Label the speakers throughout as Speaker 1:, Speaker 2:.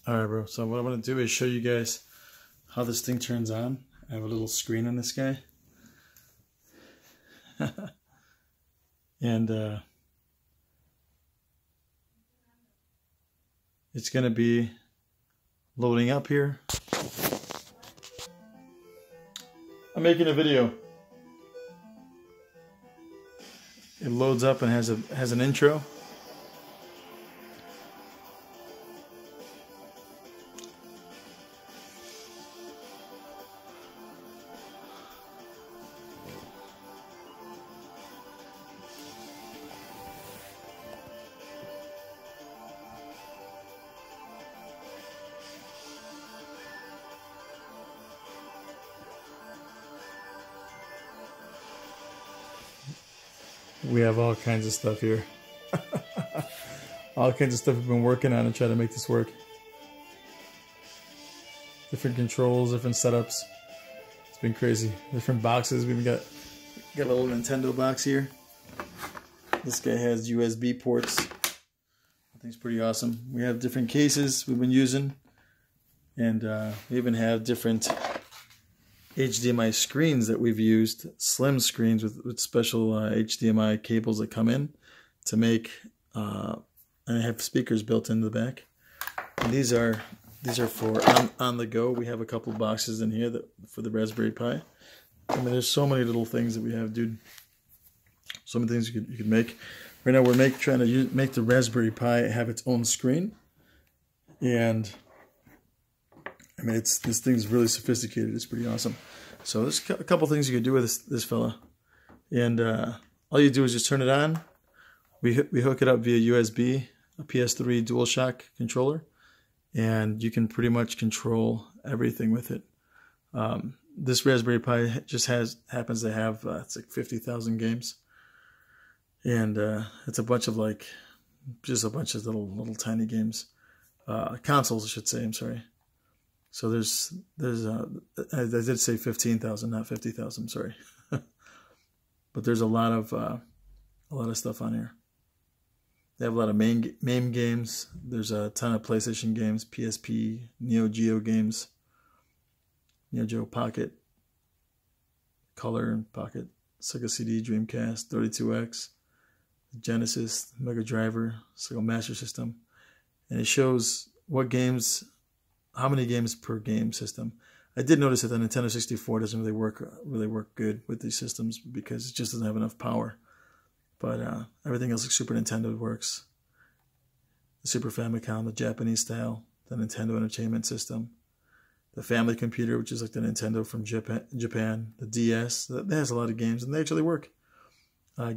Speaker 1: Alright, bro. So what I'm going to do is show you guys how this thing turns on. I have a little screen on this guy. And it's going to be loading up here. I'm making a video. It loads up and has an intro. We have all kinds of stuff here. All kinds of stuff we've been working on and try to make this work. Different controls, different setups. It's been crazy. Different boxes. We've got a little Nintendo box here. This guy has USB ports. I think it's pretty awesome. We have different cases we've been using. And we even have different HDMI screens that we've used, slim screens with special HDMI cables that come in to make, and they have speakers built into the back. And these are for on the go. We have a couple boxes in here for the Raspberry Pi. I mean, there's so many little things that we have, dude. So many things you could make. Right now, we're trying to make the Raspberry Pi have its own screen, and I mean, this thing's really sophisticated. It's pretty awesome. So there's a couple things you can do with this fella. And all you do is just turn it on. We hook it up via USB, a PS3 DualShock controller. And you can pretty much control everything with it. This Raspberry Pi just happens to have, it's like 50,000 games. And it's a bunch of just a bunch of little tiny games. Consoles, I should say, I'm sorry. So there's I did say 15,000, not 50,000. Sorry, but there's a lot of stuff on here. They have a lot of MAME games. There's a ton of PlayStation games, PSP, Neo Geo games, Neo Geo Pocket, Color and Pocket, Sega CD, Dreamcast, 32X, Genesis, Mega Driver, Sega Master System, and it shows what games. How many games per game system. I did notice that the Nintendo 64 doesn't really work good with these systems because it just doesn't have enough power. But everything else like Super Nintendo works. The Super Famicom, the Japanese style, the Nintendo Entertainment System, the Family Computer, which is like the Nintendo from Japan, the DS, that has a lot of games and they actually work.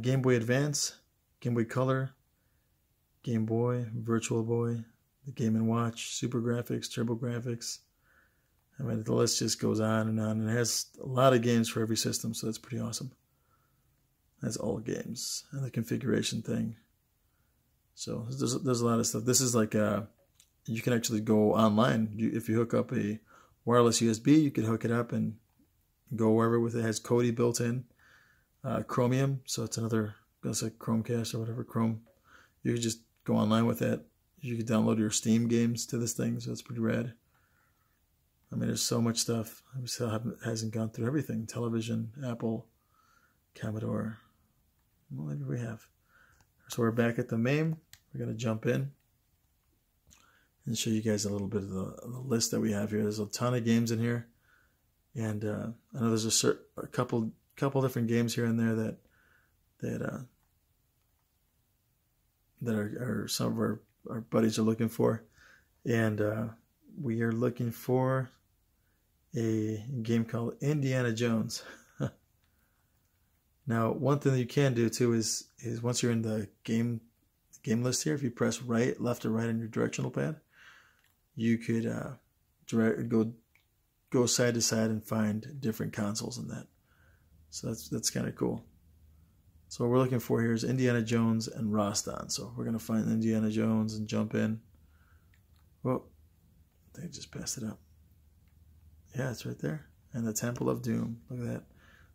Speaker 1: Game Boy Advance, Game Boy Color, Game Boy, Virtual Boy, the Game & Watch, Super Graphics, Turbo Graphics. I mean, the list just goes on and on. And it has a lot of games for every system, so that's pretty awesome. That's all games. And the configuration thing. So there's a lot of stuff. This is like, you can actually go online. If you hook up a wireless USB, you can hook it up and go wherever with it. It has Kodi built in. Chromium, so it's like Chromecast or whatever, Chrome. You can just go online with that. You can download your Steam games to this thing, so it's pretty rad. I mean, there's so much stuff. I still hasn't gone through everything. Television, Apple, Commodore. Well, maybe we have. So we're back at the MAME. We're going to jump in and show you guys a little bit of the list that we have here. There's a ton of games in here. And I know there's a couple different games here and there that are some of our buddies are looking for, and we are looking for a game called Indiana Jones. Now, one thing that you can do too is once you're in the game list here, if you press left or right on your directional pad, you could go side to side and find different consoles in that. So that's kind of cool. So what we're looking for here is Indiana Jones and Roston. So we're going to find Indiana Jones and jump in. Whoa, they just passed it up. Yeah, it's right there. And the Temple of Doom. Look at that.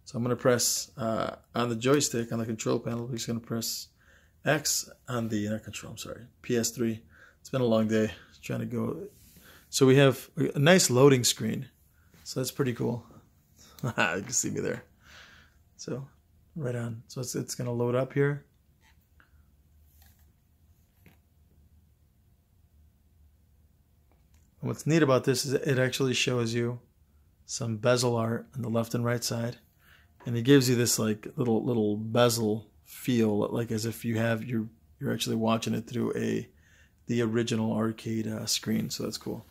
Speaker 1: So I'm going to press on the joystick, on the control panel, we're just going to press X on the PS3. It's been a long day trying to So we have a nice loading screen. So that's pretty cool. You can see me there. So right on. So it's going to load up here. And what's neat about this is it actually shows you some bezel art on the left and right side. And it gives you this like little bezel feel, like as if you're actually watching it through the original arcade screen. So that's cool.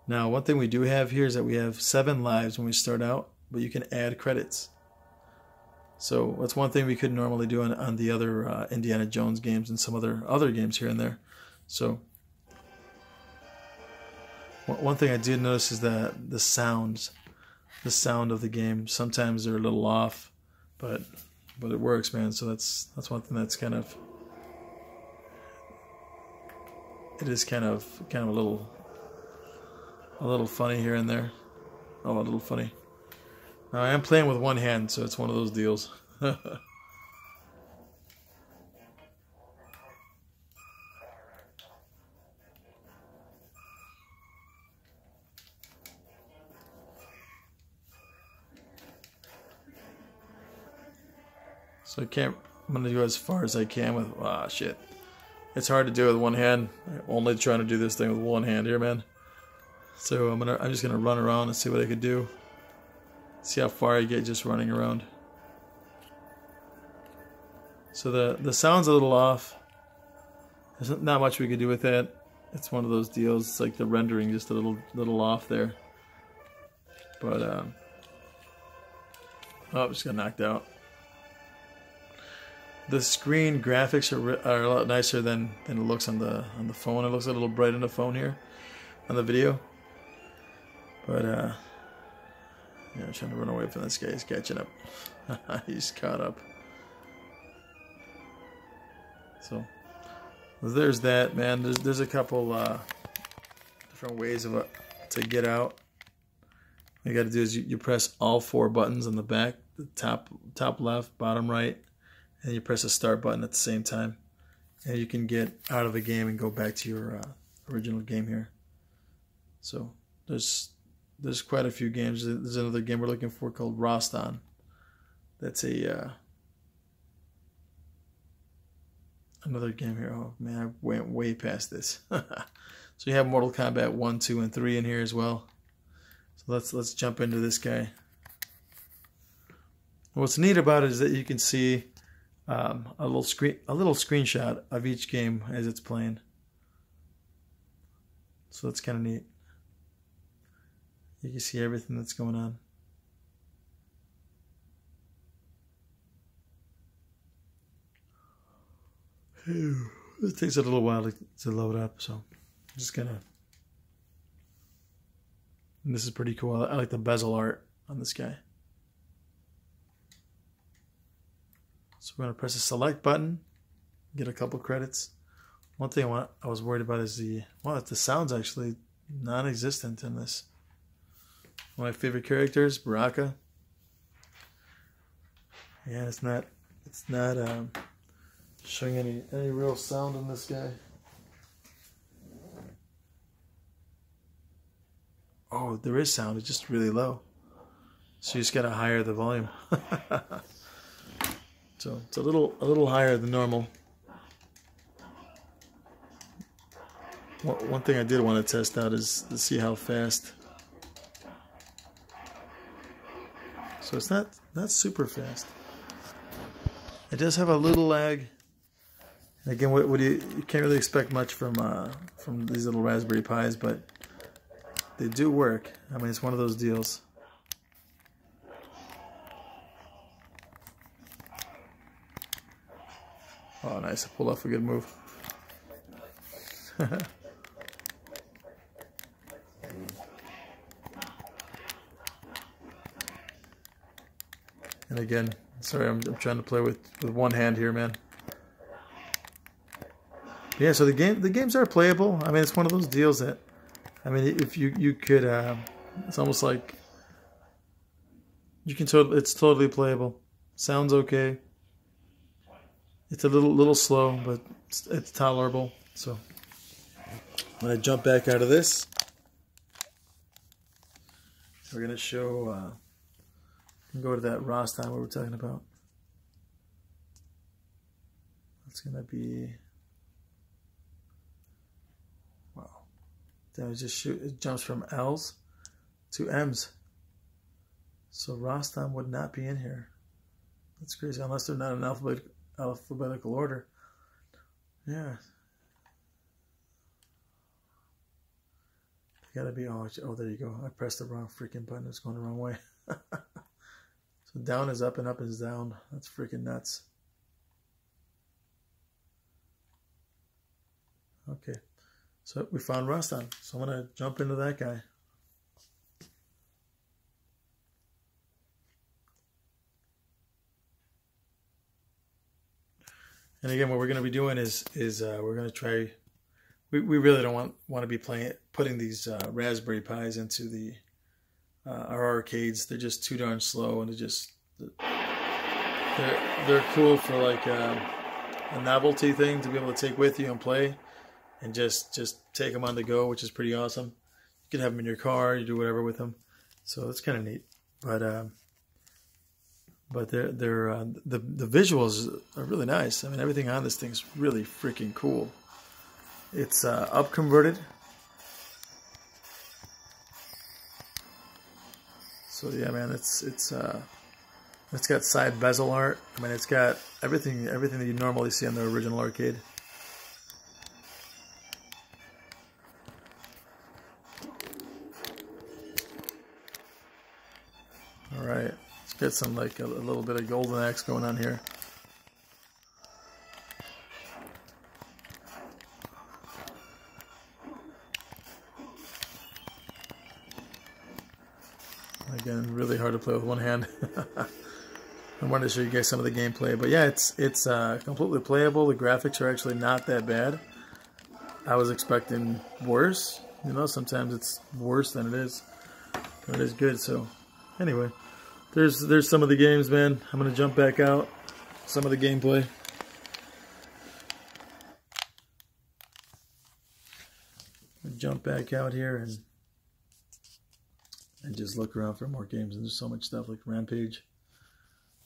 Speaker 1: Now, one thing we do have here is that we have 7 lives when we start out, but you can add credits. So that's one thing we couldn't normally do on the other Indiana Jones games and some other games here and there. So one thing I did notice is that the sound of the game, sometimes they're a little off, but it works, man. So that's one thing that's kind of a little funny here and there. Oh, a little funny. Now, I am playing with one hand, so it's one of those deals. So I'm going to go as far as I can with, shit. It's hard to do with one hand. I'm only trying to do this thing with one hand here, man. So I'm just gonna run around and see what I could do. See how far I get just running around. So the sound's a little off. There's not much we could do with that. It's one of those deals. It's like the rendering just a little off there. But oh, just got knocked out. The screen graphics are a lot nicer than it looks on the phone. It looks a little bright on the phone here, on the video. But yeah, I'm trying to run away from this guy. He's catching up. He's caught up. So there's that, man. There's a couple different ways to get out. What you got to do is you press all 4 buttons on the back, the top left, bottom right, and you press the start button at the same time, and you can get out of the game and go back to your original game here. So there's quite a few games. There's another game we're looking for called Roston. That's another game here. Oh man, I went way past this. So you have Mortal Kombat 1, 2, and 3 in here as well. So let's jump into this guy. What's neat about it is that you can see a little screenshot of each game as it's playing. So that's kind of neat. You can see everything that's going on. It takes a little while to load up, so I'm just gonna. And this is pretty cool. I like the bezel art on this guy. So we're gonna press the select button, get a couple credits. One thing I was worried about is the sound's actually non-existent in this. One of my favorite characters, Baraka. Yeah, it's not showing any real sound in this guy. Oh, there is sound. It's just really low. So you just gotta higher the volume. So it's a little higher than normal. One thing I did want to test out is to see how fast. So it's not super fast. It does have a little lag. Again, you can't really expect much from these little Raspberry Pis, but they do work. I mean, it's one of those deals. Oh, nice! I pulled off a good move. And again, sorry, I'm trying to play with one hand here, man. Yeah, so the games are playable. I mean, it's one of those deals that, I mean, if you could, it's almost like you can it's totally playable. Sounds okay. It's a little slow, but it's tolerable. So I'm going to jump back out of this. We're going to show, go to that Rostam we were talking about. It's going to be, wow. Then it jumps from L's to M's. So Rostam would not be in here. That's crazy, unless they're not in alphabetical order. Yeah. Gotta be, oh, there you go. I pressed the wrong freaking button. It's going the wrong way. So down is up and up is down. That's freaking nuts. Okay. So we found Rostam. So I'm going to jump into that guy. And again, what we're going to be doing is we're going to try. We really don't want to be putting these Raspberry Pis into our arcades. They're just too darn slow, and they're cool for like a novelty thing to be able to take with you and play, and just take them on the go, which is pretty awesome. You can have them in your car, you do whatever with them, so it's kind of neat. But the visuals are really nice. I mean, everything on this thing's really freaking cool. It's up converted. So yeah, man, it's got side bezel art. I mean, it's got everything that you normally see on the original arcade. All right, let's get some like a little bit of Golden Axe going on here. Again, really hard to play with one hand. I wanted to show you guys some of the gameplay, but yeah, it's completely playable. The graphics are actually not that bad. I was expecting worse. You know, sometimes it's worse than it is, but it is good. So, anyway, there's some of the games, man. I'm gonna jump back out. Some of the gameplay. Jump back out here and just look around for more games, and there's so much stuff like Rampage.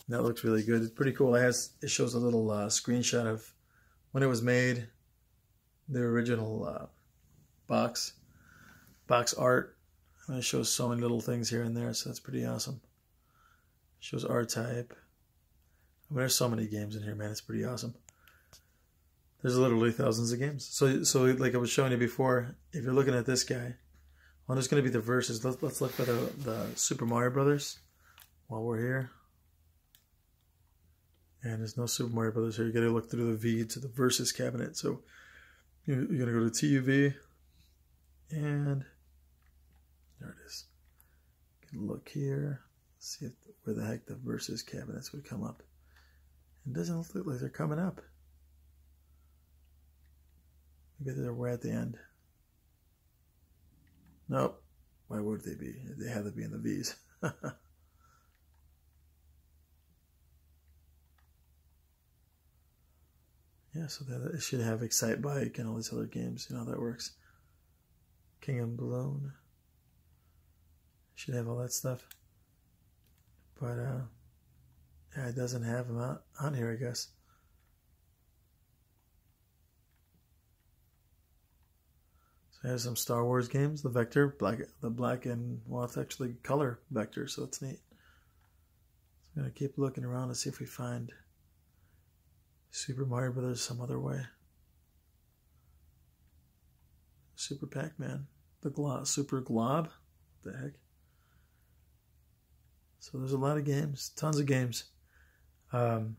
Speaker 1: That looks really good. It's pretty cool. It shows a little screenshot of when it was made, the original box art. And it shows so many little things here and there, so that's pretty awesome. It shows R-Type. I mean, there's so many games in here, man. It's pretty awesome. There's literally thousands of games. So like I was showing you before, if you're looking at this guy, well, there's going to be the verses. Let's look for the Super Mario Brothers while we're here. And there's no Super Mario Brothers here. You got to look through the V to the versus cabinet. So you're going to go to TUV, and there it is. You can look here, see where the heck the versus cabinets would come up. It doesn't look like they're coming up. Maybe we're at the end. Nope. Why would they be? They have to be in the V's. Yeah, so it should have Excite Bike and all these other games. You know how that works. King and Balloon. Should have all that stuff. But, yeah, it doesn't have them on here, I guess. So it has some Star Wars games. The Vector, the black and, well, it's actually color Vector, so it's neat. So I'm going to keep looking around to see if we find Super Mario Brothers some other way. Super Pac-Man. Super Glob. What the heck? So there's a lot of games. Tons of games. The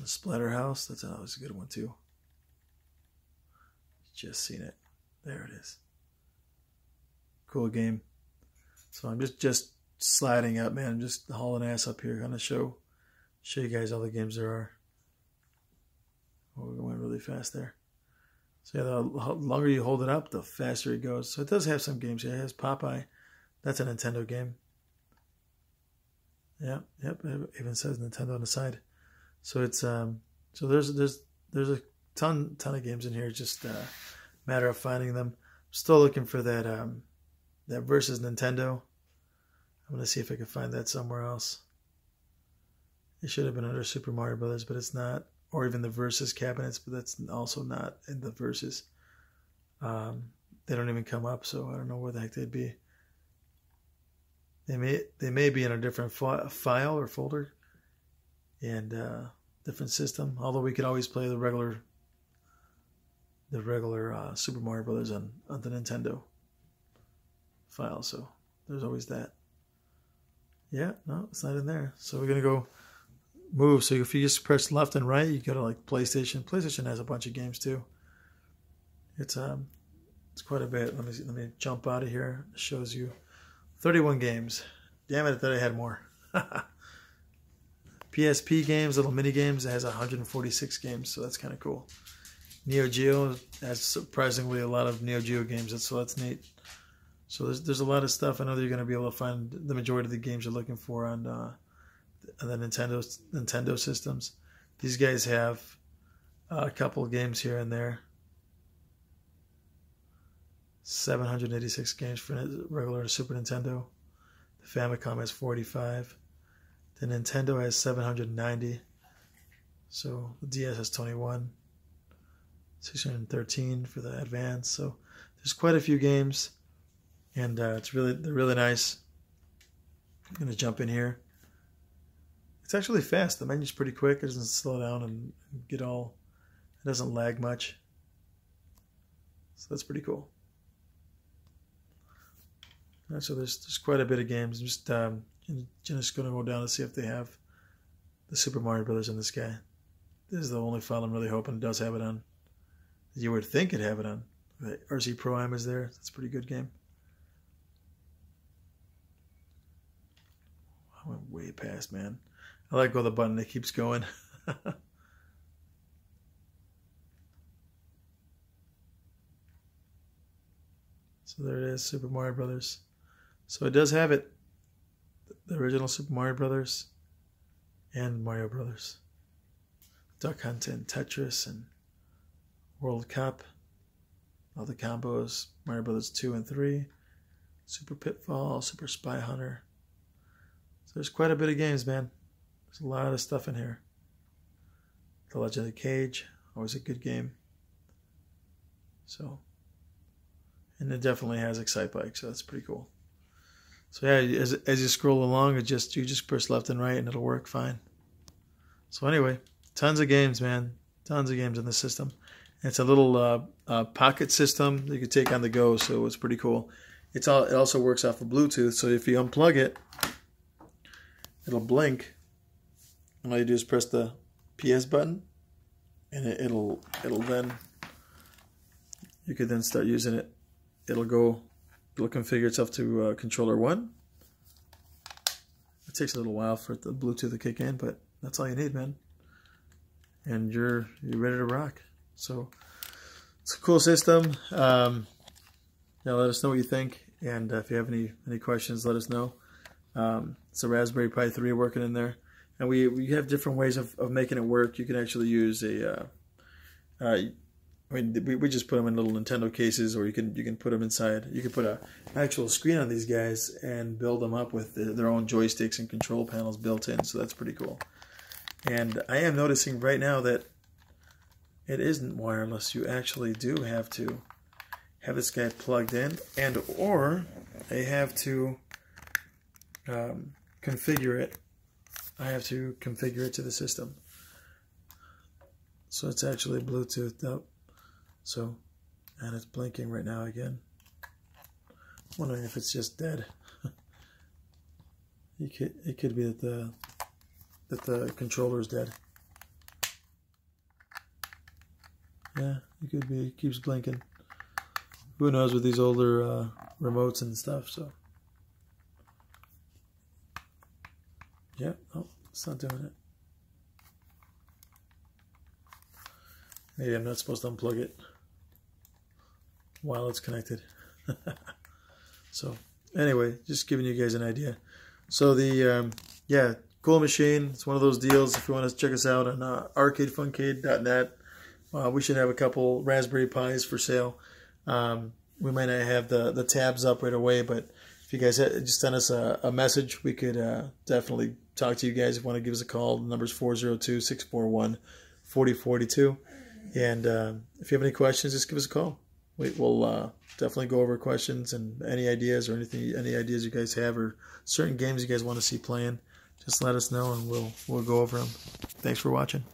Speaker 1: Splatterhouse. That's always a good one too. Just seen it. There it is. Cool game. So I'm just sliding up, man. I'm just hauling ass up here. Gonna show you guys all the games there are. Oh, we're going really fast there. So yeah, the longer you hold it up, the faster it goes. So it does have some games here. It has Popeye. That's a Nintendo game. Yeah, yep. It even says Nintendo on the side. So it's so there's a ton of games in here. Just matter of finding them. I'm still looking for that that versus Nintendo. I'm gonna see if I can find that somewhere else. It should have been under Super Mario Brothers, but it's not. Or even the versus cabinets, but that's also not in the versus. They don't even come up, so I don't know where the heck they'd be. They may be in a different file or folder and different system. Although we could always play the regular Super Mario Brothers on the Nintendo file. So there's always that. Yeah, no, it's not in there. So we're gonna go move. So if you just press left and right, you go to like PlayStation. PlayStation has a bunch of games too. It's quite a bit. Let me jump out of here. It shows you 31 games. Damn it, I thought I had more. PSP games, little mini games. It has 146 games, so that's kind of cool. Neo Geo has surprisingly a lot of Neo Geo games, so that's neat. So there's a lot of stuff. I know that you're going to be able to find the majority of the games you're looking for on the Nintendo systems. These guys have a couple of games here and there. 786 games for regular Super Nintendo. The Famicom has 45. The Nintendo has 790. So the DS has 21. 613 for the Advance. So there's quite a few games, and they're really nice. I'm gonna jump in here. It's actually fast. The menu's pretty quick. It doesn't slow down and get all. It doesn't lag much. So that's pretty cool. Right, so there's quite a bit of games. I'm just going to go down to see if they have the Super Mario Brothers in this guy. This is the only file I'm really hoping it does have it on. You would think it'd have it on. The RC Pro Am is there. That's a pretty good game. I went way past, man. I like the button that keeps going. So there it is, Super Mario Brothers. So it does have it. The original Super Mario Brothers and Mario Brothers. Duck Hunt and Tetris and World Cup. All the combos. Mario Brothers 2 and 3. Super Pitfall, Super Spy Hunter. So there's quite a bit of games, man. There's a lot of stuff in here. The Legend of the Cage. Always a good game. So, and it definitely has Excitebike, so that's pretty cool. So yeah, as you scroll along, you just press left and right, and it'll work fine. So anyway, tons of games, man. Tons of games in the system. And it's a little pocket system that you can take on the go, so it's pretty cool. It also works off of Bluetooth, so if you unplug it, it'll blink. And all you do is press the PS button, and it'll then, you could then start using it. It'll configure itself to controller 1. It takes a little while for the Bluetooth to kick in, but that's all you need, man. And you're ready to rock. So it's a cool system. Let us know what you think, and if you have any questions, let us know. It's a Raspberry Pi 3 working in there, and we have different ways of making it work. You can actually use we just put them in little Nintendo cases, or you can put them inside. You can put an actual screen on these guys and build them up with their own joysticks and control panels built in. So that's pretty cool. And I am noticing right now that it isn't wireless. You actually do have to have this guy plugged in, or I have to configure it. I have to configure it to the system. So it's actually Bluetoothed up. So, and it's blinking right now again. Wondering if it's just dead. It could be that the controller is dead. Yeah, it could be. It keeps blinking. Who knows with these older remotes and stuff. So, yeah. Oh, it's not doing it. Maybe I'm not supposed to unplug it while it's connected. So anyway, just giving you guys an idea. So the yeah, cool machine. It's one of those deals. If you want to check us out on arcadefuncade.net, we should have a couple Raspberry Pis for sale. We might not have the tabs up right away, but if you guys just send us a message, we could definitely talk to you guys. If you want to give us a call, the number's 402-641-4042. And if you have any questions, just give us a call. We'll definitely go over questions and any ideas or any ideas you guys have or certain games you guys want to see playing. Just let us know and we'll go over them. Thanks for watching.